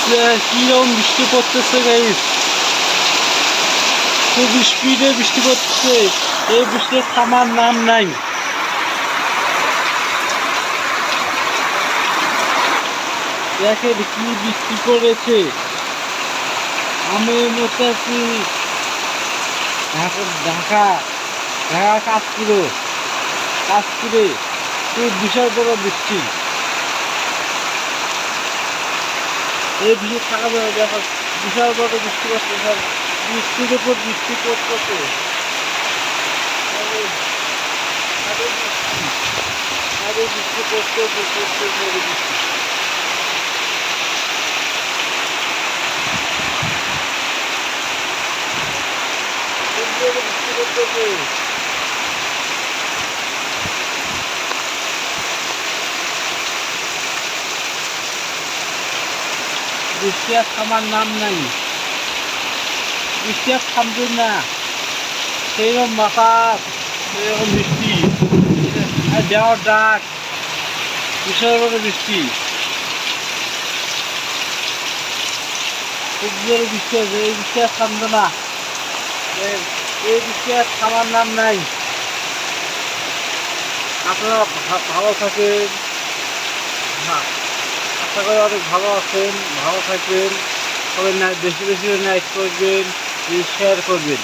কিরকম বৃষ্টি পড়তেছে গাইস, খুব স্পিডে বৃষ্টি পড়তেছে। এই বৃষ্টির থামার নাম নাই। দেখেন কি বৃষ্টি পড়েছে। আমি বলতেছি ঢাকা ঢাকা ঢাকা কাশপুরে খুব বিশাল বড় বৃষ্টি। এই বৃষ্টি থাকা যাবে, দেখো বিশাল বড় বৃষ্টি পড়তেছে, বৃষ্টির উপর বৃষ্টি পড়তেছে। বৃষ্টি পড়তেছে বৃষ্টি। বৃষ্টি পড়তেছে। বৃষ্টি আর থামার নাম নাই। বৃষ্টি আর থামবে না। সেইরকম বাতাস, সেইরকম বৃষ্টি আর দেওয়ার ডাক, বিশাল বড় বৃষ্টি। খুব জোরে বৃষ্টি হয়েছে। এই বৃষ্টি আর থামবে না। এই বৃষ্টি আর থামার নাম নাই। আপনারা ভালো থাকেন, আশা করি অনেক ভালো আছেন, ভালো থাকবেন। তবে বেশি বেশি লাইক করবেন, শেয়ার করবেন।